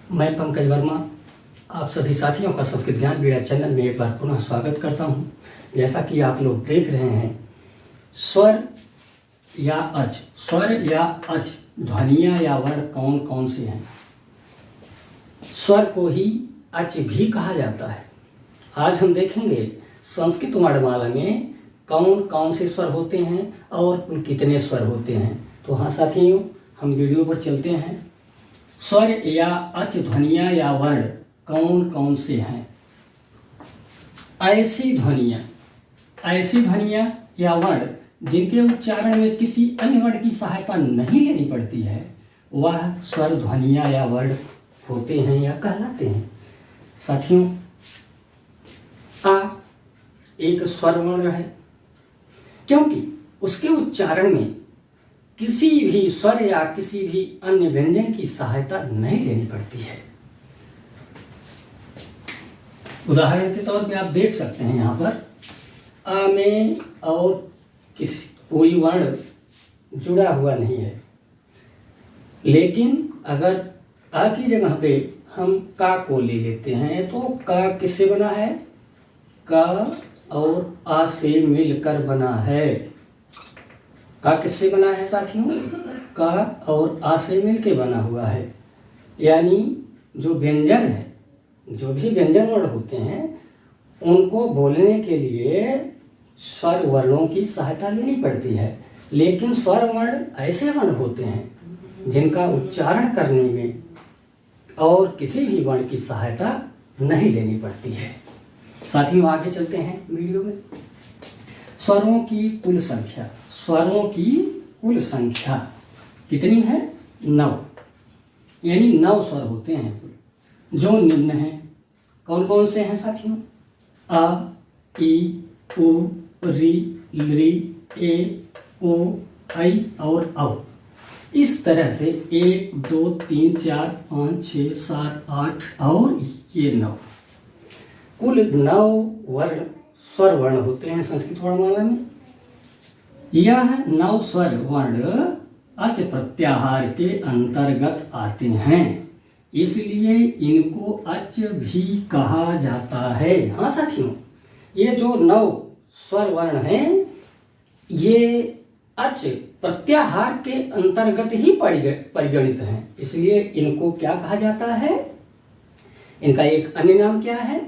मैं पंकज वर्मा आप सभी साथियों का संस्कृत ज्ञान वीडियो चैनल में एक बार पुनः स्वागत करता हूं। जैसा कि आप लोग देख रहे हैं, स्वर या अच ध्वनियाँ या वर्ण कौन कौन से हैं। स्वर को ही अच भी कहा जाता है। आज हम देखेंगे संस्कृत वर्णमाला में कौन कौन से स्वर होते हैं और कुल कितने स्वर होते हैं। तो हाँ साथियों, हम वीडियो पर चलते हैं। स्वर या अच ध्वनियाँ या वर्ण कौन कौन से हैं। ऐसी ध्वनियाँ या वर्ण जिनके उच्चारण में किसी अन्य वर्ण की सहायता नहीं लेनी पड़ती है, वह स्वर ध्वनियाँ या वर्ण होते हैं या कहलाते हैं। साथियों, आ एक स्वर वर्ण है क्योंकि उसके उच्चारण में किसी भी स्वर या किसी भी अन्य व्यंजन की सहायता नहीं लेनी पड़ती है। उदाहरण के तौर पे आप देख सकते हैं, यहाँ पर आ में और कोई वर्ण जुड़ा हुआ नहीं है, लेकिन अगर आ की जगह पे हम का को ले लेते हैं तो का किससे बना है? का और आ से मिलकर बना है। का किससे बना है साथियों? का और आ से मिलकर बना हुआ है। यानी जो व्यंजन है, जो भी व्यंजन वर्ण होते हैं, उनको बोलने के लिए स्वर वर्णों की सहायता लेनी पड़ती है। लेकिन स्वर वर्ण ऐसे वर्ण होते हैं जिनका उच्चारण करने में और किसी भी वर्ण की सहायता नहीं लेनी पड़ती है। साथियों, आगे चलते हैं वीडियो में। स्वरों की कुल संख्या कितनी है? 9। यानी 9 स्वर होते हैं जो निम्न हैं। कौन कौन से हैं साथियों? आ, ई, उ, री, लृ, ए, ओ, ऐ और औ। इस तरह से 1, 2, 3, 4, 5, 6, 7, 8 और ये 9, कुल 9 वर्ण स्वर वर्ण होते हैं संस्कृत वर्णमाला में। यह 9 स्वर वर्ण अच प्रत्याहार के अंतर्गत आते हैं, इसलिए इनको अच भी कहा जाता है। हाँ साथियों, ये जो 9 स्वर वर्ण हैं, ये अच प्रत्याहार के अंतर्गत ही परिगणित हैं, इसलिए इनको क्या कहा जाता है? इनका एक अन्य नाम क्या है?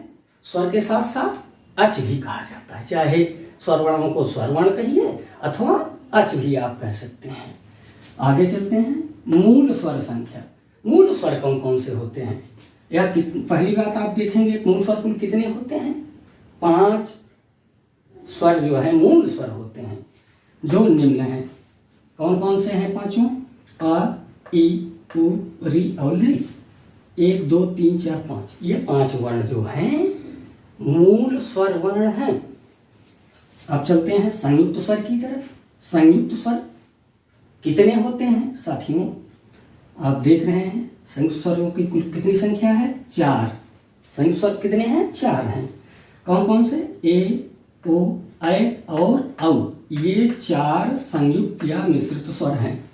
स्वर के साथ साथ अच भी कहा जाता है। चाहे स्वर वर्णों को स्वर वर्ण कहिए अथवा अच भी आप कह सकते हैं। आगे चलते हैं। मूल स्वर संख्या। मूल स्वर कौन कौन से होते हैं? या पहली बात आप देखेंगे, मूल स्वर कुल कितने होते हैं? 5 स्वर जो है मूल स्वर होते हैं जो निम्न हैं। कौन कौन से हैं पांचों? आ, ई, उ, री और लृ। 1, 2, 3, 4, 5, ये 5 वर्ण जो हैं मूल स्वर वर्ण हैं। अब चलते हैं संयुक्त स्वर की तरफ। संयुक्त स्वर कितने होते हैं साथियों? आप देख रहे हैं संयुक्त स्वरों की कुल कितनी संख्या है? 4। संयुक्त स्वर कितने हैं? 4 हैं। कौन कौन से? ए, ओ, ऐ और औ। ये 4 संयुक्त या मिश्रित स्वर हैं।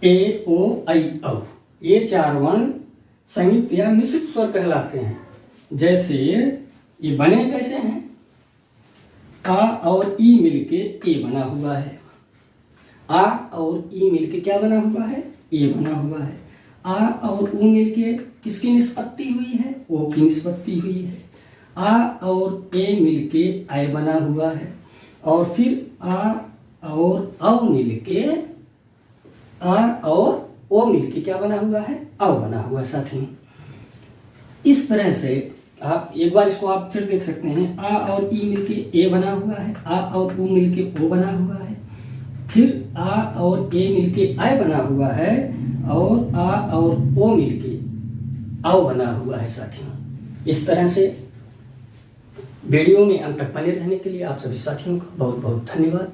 ए, ओ, ऐ, औ, ये 4 वर्ण संयुक्त या मिश्रित स्वर कहलाते हैं। जैसे ये बने कैसे हैं? आ और ई मिलके ए बना हुआ है। आ और ई मिलके क्या बना हुआ है? ए बना हुआ है। आ और उ मिलके किसकी निष्पत्ति हुई है? ओ की निष्पत्ति हुई है। आ और ए मिलके ऐ बना हुआ है। और फिर आ और औ मिलके आ और ओ मिलके क्या बना हुआ है? औ बना हुआ है साथियों। इस तरह से आप एक बार इसको आप फिर देख सकते हैं। आ और ई मिलके ए बना हुआ है। आ और उ मिलके ओ बना हुआ है। फिर आ और ए मिलके ऐ बना हुआ है और आ और ओ मिलके औ बना हुआ है साथियों। इस तरह से वीडियो में अंत तक बने रहने के लिए आप सभी साथियों का बहुत बहुत धन्यवाद।